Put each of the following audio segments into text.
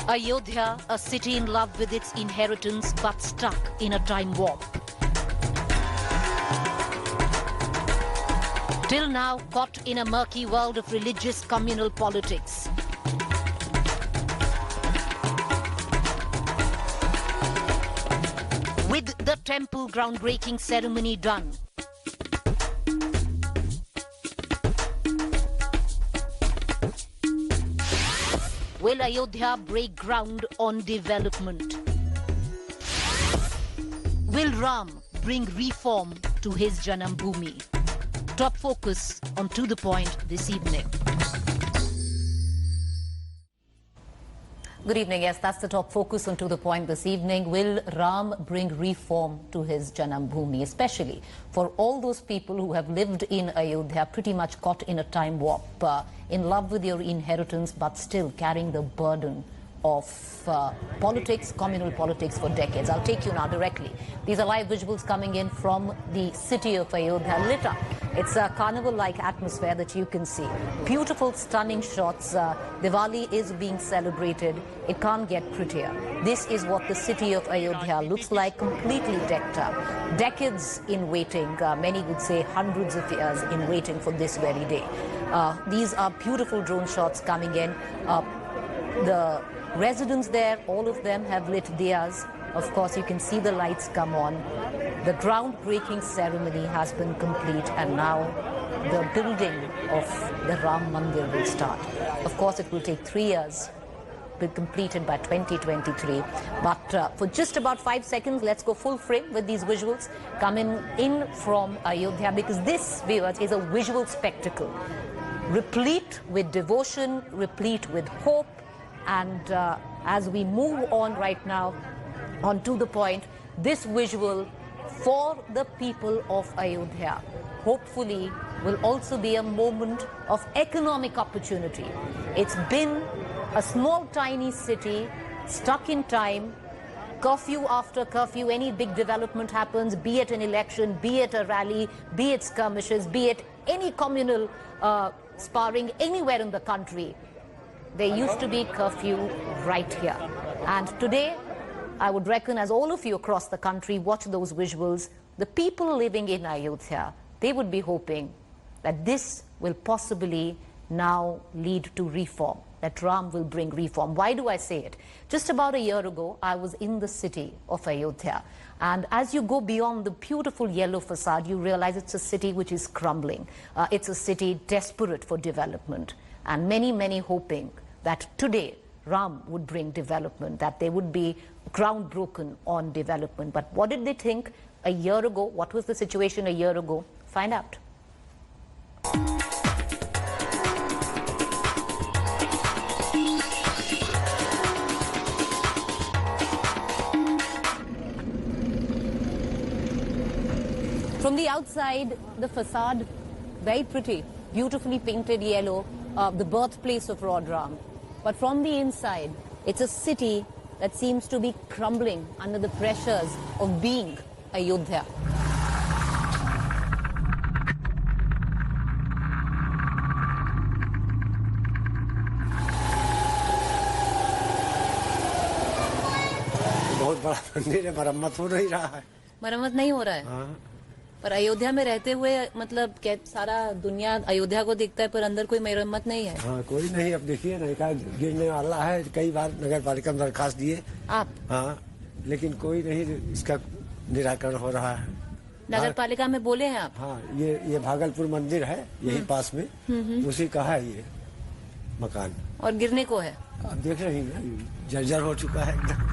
Ayodhya, a city in love with its inheritance but stuck in a time warp. Till now caught in a murky world of religious communal politics. With the temple groundbreaking ceremony done, will Ayodhya break ground on development? Will Ram bring reform to his Janambhoomi? Top focus on To The Point this evening. Good evening. Yes, that's the top focus on To The Point this evening. Will Ram bring reform to his Janambhoomi, especially for all those people who have lived in Ayodhya pretty much caught in a time warp, in love with your inheritance but still carrying the burden of politics, communal politics for decades. I'll take you now directly. These are live visuals coming in from the city of Ayodhya, lit up. It's a carnival-like atmosphere that you can see. Beautiful, stunning shots. Diwali is being celebrated. It can't get prettier. This is what the city of Ayodhya looks like, completely decked up. Decades in waiting, many would say hundreds of years in waiting for this very day. These are beautiful drone shots coming in. The residents there, all of them have lit diyas. Of course, you can see the lights come on. The groundbreaking ceremony has been complete, and now the building of the Ram Mandir will start. Of course, it will take 3 years, be completed by 2023. But for just about 5 seconds, let's go full frame with these visuals coming in from Ayodhya, because this, viewers, is a visual spectacle, replete with devotion, replete with hope. And as we move on right now, on To The Point, this visual for the people of Ayodhya hopefully will also be a moment of economic opportunity. It's been a small, tiny city, stuck in time, curfew after curfew. Any big development happens, be it an election, be it a rally, be it skirmishes, be it any communal sparring anywhere in the country, there used to be curfew right here. And today, I would reckon, as all of you across the country watch those visuals, the people living in Ayodhya, they would be hoping that this will possibly now lead to reform, that Ram will bring reform. Why do I say it? Just about a year ago, I was in the city of Ayodhya. And as you go beyond the beautiful yellow facade, you realize it's a city which is crumbling. It's a city desperate for development. And many, many hoping that today Ram would bring development, that there would be ground broken on development. But what did they think a year ago? What was the situation a year ago? Find out. From the outside, the facade, very pretty, beautifully painted yellow, the birthplace of Lord Ram. But from the inside, it's a city that seems to be crumbling under the pressures of being Ayodhya. बहुत बड़ा मंदिर है, मरम्मत हो नहीं रहा है। मरम्मत नहीं हो रहा है। हाँ। पर अयोध्या में रहते हुए मतलब क्या सारा दुनिया अयोध्या को देखता है, पर अंदर कोई मरम्मत नहीं है। हाँ, कोई नहीं। अब देखिए ना, गिरने वाला है। कई बार नगर पालिका में दरखास्त दिए आप, हाँ, लेकिन कोई नहीं इसका निराकरण हो रहा है। नगर पालिका में बोले हैं आप? हाँ, ये भागलपुर मंदिर है, यही पास में, उसी का है ये मकान। और गिरने को है। आप देख रहे हैं ना, जर्जर हो चुका है एकदम।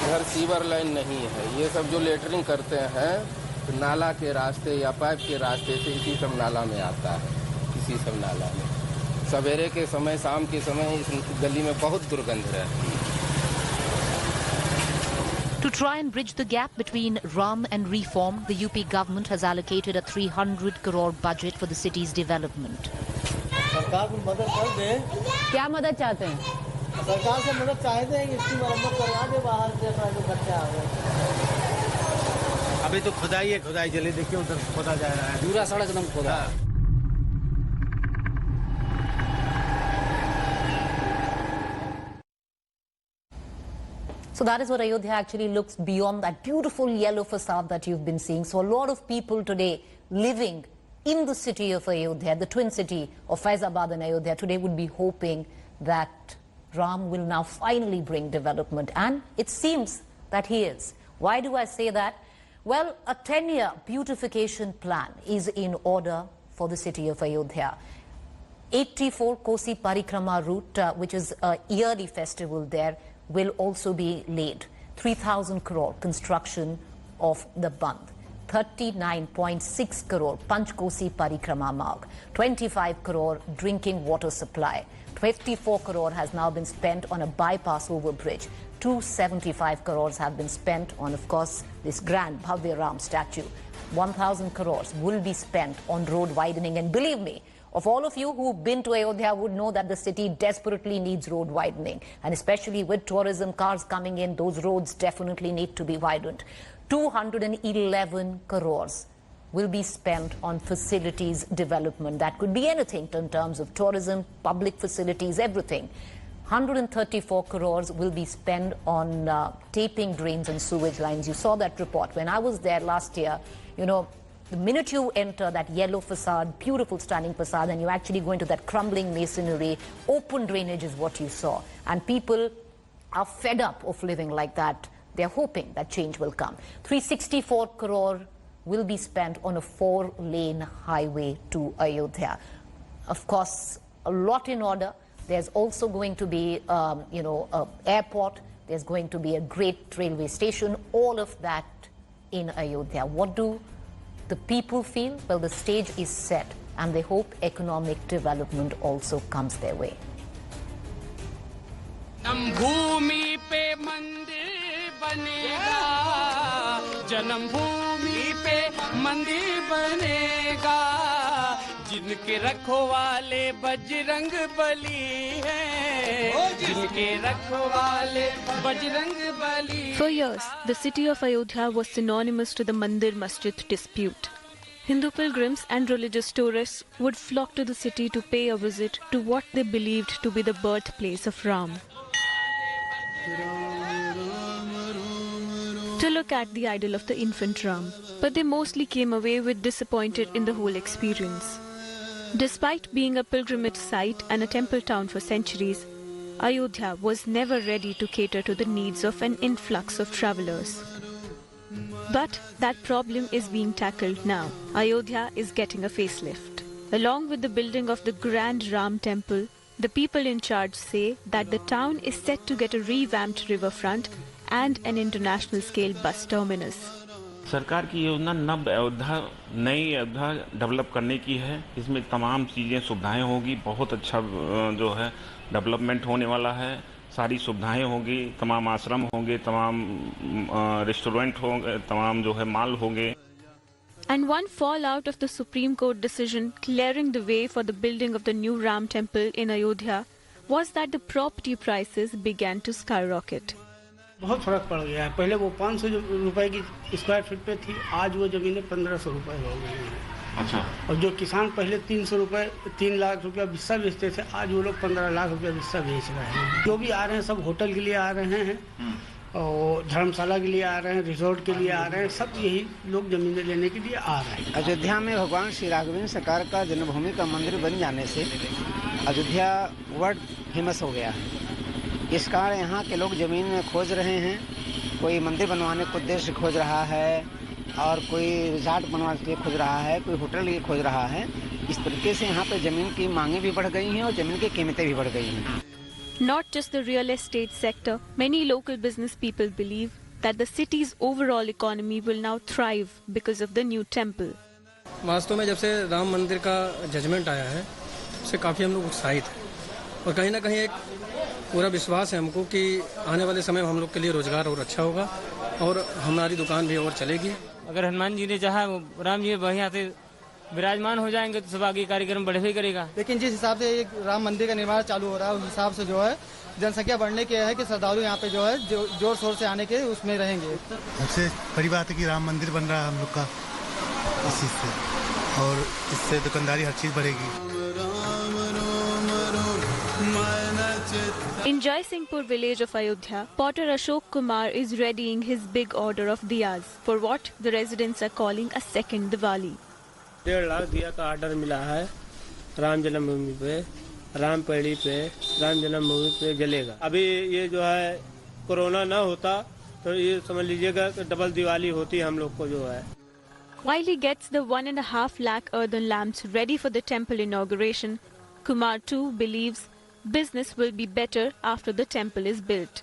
घर सीवर लाइन नहीं है। ये सब जो लेटरिंग करते हैं तो नाला के रास्ते या पाइप के रास्ते से इसी सब नाला में आता है, इसी सब नाला में। सवेरे के समय, शाम के समय इस गली में बहुत दुर्गंध रहती है। To try and bridge the gap between Ram and reform, the UP government has allocated a 300 crore budget for the city's development. सरकार को मदद कर दे। क्या मदद चाहते हैं? सरकार से मदद चाहते हैं कि इसकी मरम्मत करवा दे, बाहर से अपना जो खर्चा आ गया। अभी तो खुदाई है, खुदाई चले, देखिए उधर खोदा जा रहा है, पूरा सड़क एकदम खोदा। So that is what Ayodhya actually looks beyond that beautiful yellow facade that you've been seeing. So a lot of people today living in the city of Ayodhya, the twin city of Faizabad and Ayodhya, today would be hoping that Ram will now finally bring development. And it seems that he is. Why do I say that? Well, a 10-year beautification plan is in order for the city of Ayodhya. 84 Kosi Parikrama route, which is a yearly festival there, will also be laid. 3,000 crore construction of the Bandh. 39.6 crore Panchkosi Parikrama Marg. 25 crore drinking water supply. 54 crore has now been spent on a bypass over bridge. 275 crores have been spent on, of course, this grand Bhavya Ram statue. 1,000 crores will be spent on road widening. And believe me, of all of you who've been to Ayodhya would know that the city desperately needs road widening. And especially with tourism cars coming in, those roads definitely need to be widened. 211 crores will be spent on facilities development. That could be anything in terms of tourism, public facilities, everything. 134 crores will be spent on taping drains and sewage lines. You saw that report. When I was there last year, you know, the minute you enter that yellow facade, beautiful stunning facade, and you actually go into that crumbling masonry, open drainage is what you saw. And people are fed up of living like that. They're hoping that change will come. 364 crore will be spent on a 4-lane highway to Ayodhya. Of course, a lot in order. There's also going to be, an airport. There's going to be a great railway station. All of that in Ayodhya. What do the people feel? Well, the stage is set, and they hope economic development also comes their way. जन्मभूमि पे मंदिर बनेगा, जन्मभूमि पे मंदिर बनेगा, जिनके रखवाले बजरंग बली हैं, जिनके रखवाले Bajrang Bali. For years, the city of Ayodhya was synonymous to the Mandir Masjid dispute. Hindu pilgrims and religious tourists would flock to the city to pay a visit to what they believed to be the birthplace of Ram. To look at the idol of the infant Ram, but they mostly came away with disappointed in the whole experience. Despite being a pilgrimage site and a temple town for centuries, Ayodhya was never ready to cater to the needs of an influx of travelers. But that problem is being tackled now. Ayodhya is getting a facelift. Along with the building of the grand Ram temple, the people in charge say that the town is set to get a revamped riverfront and an international scale bus terminus. सरकार की योजना नई Ayodhya develop करने की है. इसमें तमाम चीज़ें सुविधाएं होगी. बहुत अच्छा जो है डेवलपमेंट होने वाला है. सारी सुविधाएं होंगी, तमाम आश्रम होंगे, तमाम रेस्टोरेंट होंगे, तमाम जो है माल होंगे. And one fallout of the Supreme Court decision clearing the way for the building of the new Ram temple in Ayodhya was that the property prices began to skyrocket. बहुत फर्क पड़ गया है. पहले वो 500 रुपए की स्क्वायर फीट पे थी, आज वो जमीनें 1500 रुपए हो गई हैं. अच्छा. और जो किसान पहले 300 रुपए 3 लाख रुपया बिस्सा बेचते थे, आज वो लोग 15 लाख रुपया बिस्सा बेच रहे हैं. जो भी आ रहे हैं सब होटल के लिए आ रहे हैं और धर्मशाला के लिए आ रहे हैं, रिजॉर्ट के लिए आ रहे हैं. सब यही लोग जमीनें लेने के लिए आ रहे हैं. अयोध्या में भगवान श्री राघवेंद्र सरकार का जन्मभूमि का मंदिर बन जाने से अयोध्या वर्ल्ड फेमस हो गया है. इस कारण यहाँ के लोग ज़मीन खोज रहे हैं. कोई मंदिर बनवाने को उद्देश्य खोज रहा है और कोई रिजॉर्ट बनवाने के लिए खोज रहा है, कोई होटल के लिए खोज रहा है. इस तरीके से यहाँ पे ज़मीन की मांगें भी बढ़ गई हैं और ज़मीन की कीमतें भी बढ़ गई हैं. Not just the real estate sector, many local business people believe that the city's overall economy will now thrive because of the new temple. वास्तव में जब से राम मंदिर का जजमेंट आया है, उससे काफ़ी हम लोग उत्साहित हैं और कहीं ना कहीं एक पूरा विश्वास है हमको कि आने वाले समय में हम लोग के लिए रोजगार और अच्छा होगा और हमारी दुकान भी और चलेगी. अगर हनुमान जी ने चाहा, राम जी बढ़िया से विराजमान हो जाएंगे तो सब आगे कार्यक्रम बढ़े ही करेगा. लेकिन जिस हिसाब से एक राम मंदिर का निर्माण चालू हो रहा है, उस हिसाब से जो है जनसंख्या बढ़ने के है कि श्रद्धालु यहाँ पे जो है जोर शोर से आने के उसमें रहेंगे. सबसे बड़ी बात है कि राम मंदिर बन रहा है हम लोग का, इसी से और इससे दुकानदारी हर चीज बढ़ेगी. In Jaisinghpur village of Ayodhya, potter Ashok Kumar is readying his big order of diyas for what the residents are calling a second Diwali. 1.5 lakh दिया का ऑर्डर मिला है राम जन्मभूमि पे, राम पैड़ी पे, राम जन्मभूमि पे जलेगा। अभी ये जो है कोरोना ना होता तो ये समझ लीजिएगा कि डबल दिवाली होती हम लोग को जो है। While he gets the 1.5 lakh earthen lamps ready for the temple inauguration, Kumar too believes business will be better after the temple is built.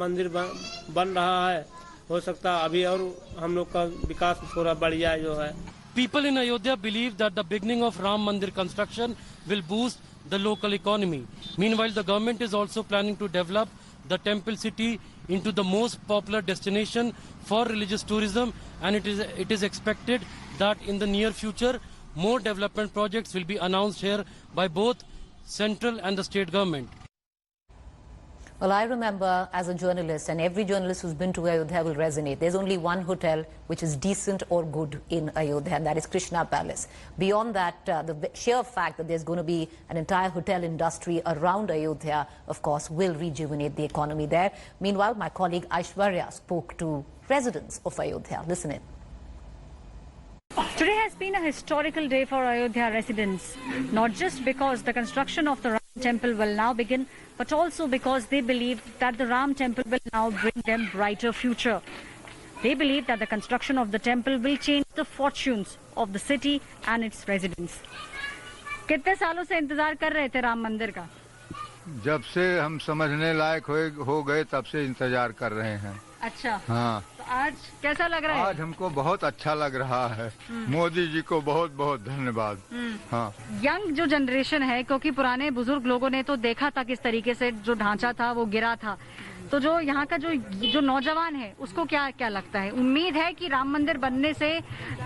मंदिर बन रहा है, हो सकता अभी और हम लोग का विकास थोड़ा बढ़ जाए जो है। People in Ayodhya believe that the beginning of Ram Mandir construction will boost the local economy. Meanwhile, the government is also planning to develop the temple city into the most popular destination for religious tourism, and it is expected that in the near future more development projects will be announced here by both central and the state government. Well, I remember as a journalist, and every journalist who's been to Ayodhya will resonate, there's only one hotel which is decent or good in Ayodhya, and that is Krishna Palace. Beyond that, the sheer fact that there's going to be an entire hotel industry around Ayodhya, of course, will rejuvenate the economy there. Meanwhile, my colleague Aishwarya spoke to residents of Ayodhya. Listen in. Today has been a historical day for Ayodhya residents, not just because the construction of the Ram temple will now begin, but also because they believe that the Ram temple will now bring them brighter future. They believe that the construction of the temple will change the fortunes of the city and its residents. कितने सालों से इंतजार कर रहे थे राम मंदिर का? जब से हम समझने लायक हो गए तब से इंतजार कर रहे हैं। अच्छा। हाँ। तो आज कैसा लग रहा है? आज हमको बहुत अच्छा लग रहा है। मोदी जी को बहुत बहुत धन्यवाद। हाँ। यंग जो जनरेशन है, क्योंकि पुराने बुजुर्ग लोगों ने तो देखा था किस तरीके से जो ढांचा था वो गिरा था, तो जो यहाँ का जो नौजवान है उसको क्या लगता है? उम्मीद है कि राम मंदिर बनने से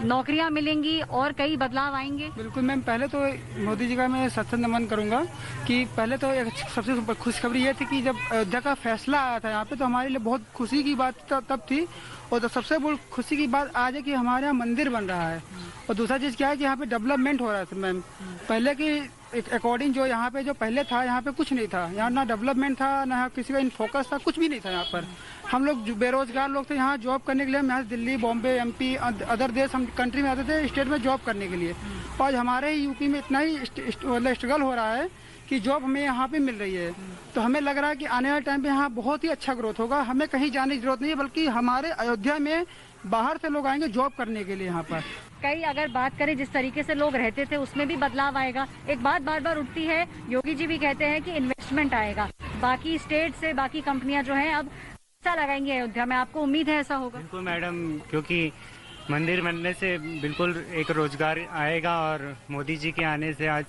नौकरियां मिलेंगी और कई बदलाव आएंगे? बिल्कुल मैम, पहले तो मोदी जी का मैं सत्संग नमन करूंगा कि पहले तो एक सबसे खुशखबरी ये थी कि जब अयोध्या का फैसला आया था यहाँ पे, तो हमारे लिए बहुत खुशी की बात तब थी, और तो सबसे बड़ी खुशी की बात आज है कि हमारे यहाँ मंदिर बन रहा है। और दूसरा चीज़ क्या है कि यहाँ पे डेवलपमेंट हो रहा है मैम। पहले की अकॉर्डिंग जो यहाँ पे जो पहले था, यहाँ पे कुछ नहीं था, यहाँ ना डेवलपमेंट था, ना किसी का इन फोकस था, कुछ भी नहीं था यहाँ पर। हम लोग बेरोजगार लोग थे, यहाँ जॉब करने के लिए हम यहाँ दिल्ली, बॉम्बे, एमपी, अदर देश हम कंट्री में आते थे स्टेट में जॉब करने के लिए। और हमारे यूपी में इतना ही मतलब स्ट्रगल हो रहा है कि जॉब हमें यहाँ पे मिल रही है, तो हमें लग रहा है कि आने वाले टाइम पे यहाँ बहुत ही अच्छा ग्रोथ होगा। हमें कहीं जाने की जरूरत नहीं है, बल्कि हमारे अयोध्या में बाहर से लोग आएंगे जॉब करने के लिए यहाँ पर। कई अगर बात करें जिस तरीके से लोग रहते थे उसमें भी बदलाव आएगा। एक बात बार बार उठती है, योगी जी भी कहते हैं कि इन्वेस्टमेंट आएगा, बाकी स्टेट से बाकी कंपनियां जो हैं अब पैसा लगाएंगी अयोध्या में। आपको उम्मीद है ऐसा होगा? बिल्कुल मैडम, क्योंकि मंदिर बनने से बिल्कुल एक रोजगार आएगा, और मोदी जी के आने से आज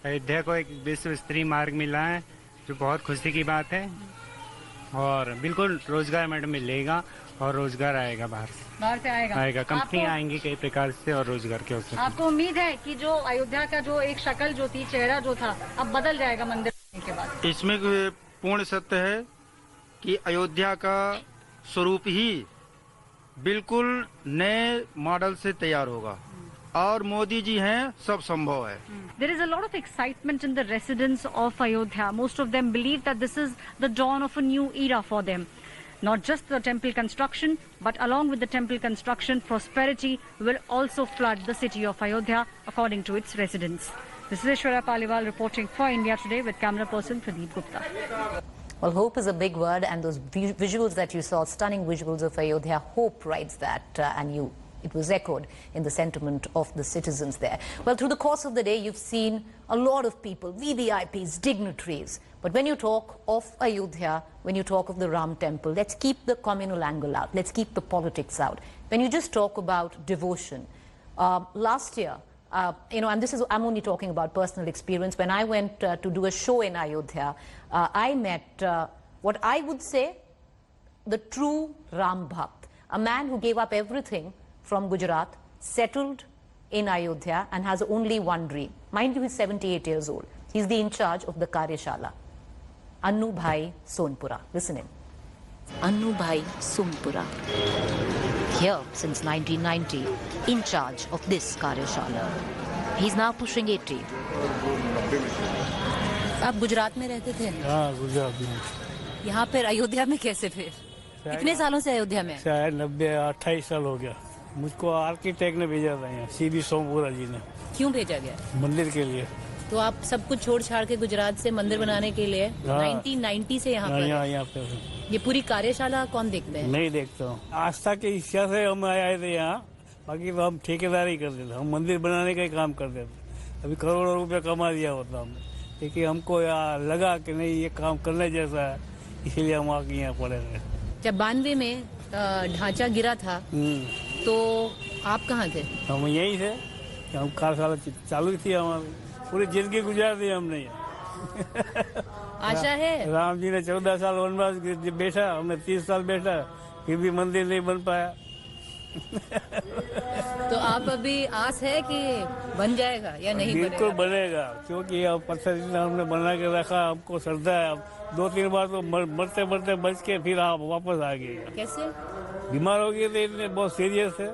अयोध्या को एक विश्व स्तरीय मार्ग मिला है, जो बहुत खुशी की बात है। और बिल्कुल रोजगार मैडम मिलेगा और रोजगार आएगा बाहर से आएगा कंपनी आएंगी कई प्रकार से और रोजगार के अवसर। आपको उम्मीद है कि जो अयोध्या का जो एक शक्ल जो थी, चेहरा जो था, अब बदल जाएगा मंदिर बनने के बाद? इसमें पूर्ण सत्य है कि अयोध्या का स्वरूप ही बिल्कुल नए मॉडल से तैयार होगा, और मोदी जी हैं, सब संभव है। There is a lot of excitement in the residents of Ayodhya. Most of them believe that this is the dawn of a new era for them. Not just the temple construction, but along with the temple construction, prosperity will also flood the city of Ayodhya, according to its residents. This is Aishwarya Paliwal reporting for India Today with camera person Pradeep Gupta. Well, hope is a big word, and those visuals that you saw, stunning visuals of Ayodhya, hope writes that, and it was echoed in the sentiment of the citizens there. Well, through the course of the day, you've seen a lot of people, VVIPs, dignitaries. But when you talk of Ayodhya, when you talk of the Ram temple, let's keep the communal angle out. Let's keep the politics out. When you just talk about devotion, last year, and this is, I'm only talking about personal experience. When I went to do a show in Ayodhya, I met what I would say the true Ram Bhakt, a man who gave up everything from Gujarat, settled in Ayodhya, and has only one dream. Mind you, he's 78 years old. He's the in charge of the Karyashala. Annu Bhai Sonpura. Listen in. Annu Bhai Sonpura. Here since 1990, in charge of this Karyashala. He's now pushing 80. आप गुजरात में रहते थे? हाँ, गुजरात में। यहाँ पर अयोध्या में कैसे फिर? कितने सालों से अयोध्या में? शायद 28 साल हो गया। मुझको आर्किटेक्ट ने भेजा था यहाँ, सीबी सोमपुरा जी ने। क्यों भेजा गया? मंदिर के लिए। तो आप सब कुछ छोड़ छाड़ के गुजरात से मंदिर बनाने के लिए 1990 से यहाँ पर? यहाँ पे। ये पूरी कार्यशाला कौन देखते हैं? नहीं देखता हूँ। आस्था की इच्छा से हम आए थे यहाँ, बाकी तो हम ठेकेदारी करते थे। हम मंदिर बनाने का ही काम करते थे। अभी करोड़ों रुपया कमा दिया होता हमने, लेकिन हमको यहाँ लगा कि नहीं ये काम करने जैसा है, इसीलिए हम आके यहाँ पड़े थे। जब 92 में ढांचा गिरा था तो आप कहाँ थे? हम यही थे। हम कार्यशाला चालू थी, हमारी पूरी जिंदगी गुजार दी हमने। आशा है राम जी ने 14 साल वनवास बैठा, हमने 30 साल बैठा, फिर भी मंदिर नहीं बन पाया। तो आप अभी आस है कि बन जाएगा या नहीं? बिल्कुल बनेगा, क्योंकि अब पत्थर इतना हमने बना के रखा, हमको श्रद्धा है। अब 2-3 बार तो मरते मरते बच के फिर आप वापस आ गए। कैसे? बीमार हो गए थे, इतने बहुत सीरियस है।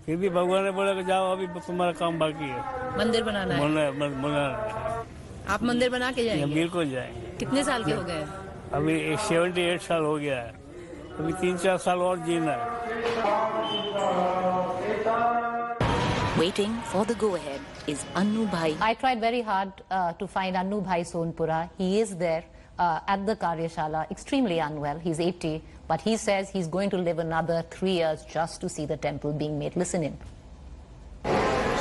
फिर भी भगवान ने बोला कि जाओ, अभी तुम्हारा काम बाकी है, मंदिर बनाना है। बनाना। आप मंदिर बना के जाएंगे? बिल्कुल जाएंगे। कितने साल के हो गए? अभी 78 साल हो गया है, अभी 3-4 साल और जीना है। Waiting for the go-ahead is Annu Bhai. I tried very hard to find Annu Bhai Sonpura. He is there at the Karyashala, extremely unwell. He's 80, but he says he's going to live another 3 years just to see the temple being made. Listen in.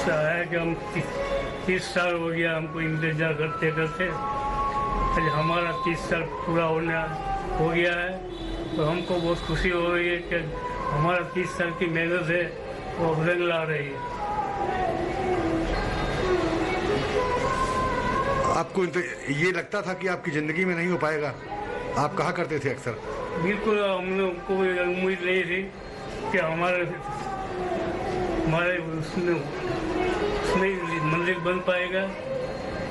शायद हम 30 साल हो गया हमको इंतजार करते करते, आज हमारा 30 साल पूरा हो गया है, तो हमको बहुत खुशी हो रही है कि हमारा 30 साल की मेहनत है वो रंग ला रही है। आपको ये लगता था कि आपकी जिंदगी में नहीं हो पाएगा? आप कहा करते थे अक्सर। बिल्कुल, हम लोग को उम्मीद नहीं थी कि हमारे उसमें मंदिर बन पाएगा,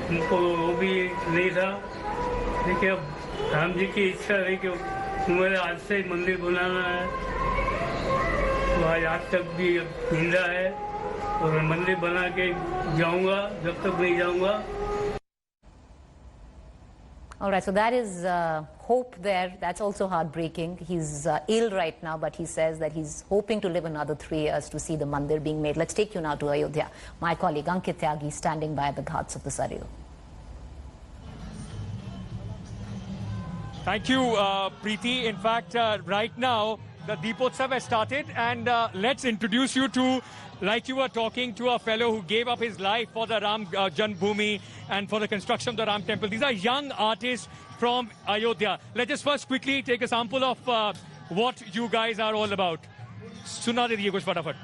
हमको वो भी नहीं था। लेकिन अब राम जी की इच्छा है कि मेरे आज से ही मंदिर बनाना है, तो आज तक भी जिंदा है और मंदिर बना के जाऊंगा, जब तक नहीं जाऊंगा। All right, so that is hope there. That's also heartbreaking. He's ill right now, but he says that he's hoping to live another 3 years to see the mandir being made. Let's take you now to Ayodhya. My colleague Ankit Tyagi standing by the ghats of the Saryu. Thank you, Preeti. In fact, right now, the Deepotsav has started, and let's introduce you to, like you were talking to a fellow who gave up his life for the Ram Janmbhoomi and for the construction of the Ram Temple. These are young artists from Ayodhya. Let's just first quickly take a sample of what you guys are all about. Suna de diye kuch fatafat.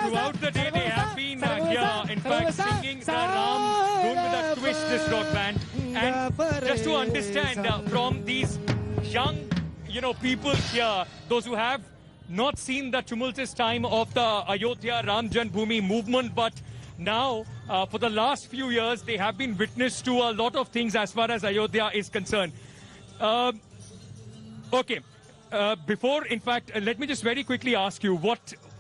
Throughout the day, they have been here, in fact, singing the Ram Dhoon with a twist, this rock band. And just to understand from these young, people here, those who have not seen the tumultuous time of the Ayodhya Ram Janmbhoomi movement, but now, for the last few years, they have been witness to a lot of things as far as Ayodhya is concerned. Okay. Before, in fact, let me just very quickly ask you,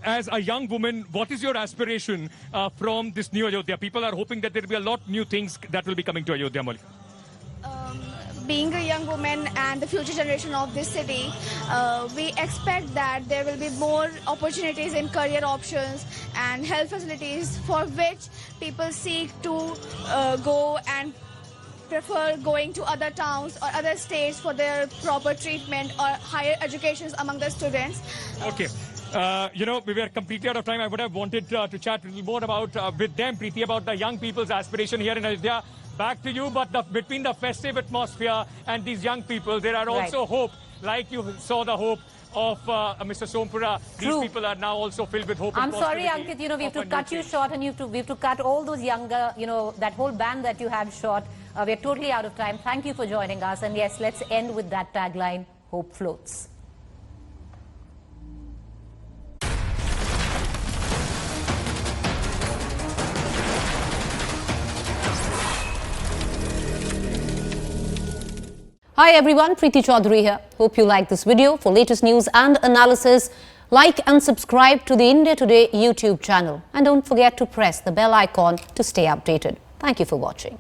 as a young woman, what is your aspiration from this new Ayodhya? People are hoping that there will be a lot of new things that will be coming to Ayodhya, Malika. Being a young woman and the future generation of this city, we expect that there will be more opportunities in career options and health facilities for which people seek to go and prefer going to other towns or other states for their proper treatment or higher educations among the students. Okay. We were completely out of time. I would have wanted to chat a little more about with them, Preeti, about the young people's aspiration here in Ayodhya. Back to you, but between the festive atmosphere and these young people, there are also hope, like you saw the hope of Mr. Sompura, these people are now also filled with hope. I'm sorry, Ankit, you know, we have to cut you short, and we have to cut all those younger, you know, that whole band that you had short. We're totally out of time. Thank you for joining us. And yes, let's end with that tagline, hope floats. Hi everyone, Preeti Chaudhary here. Hope you like this video. For latest news and analysis, like and subscribe to the India Today YouTube channel. And don't forget to press the bell icon to stay updated. Thank you for watching.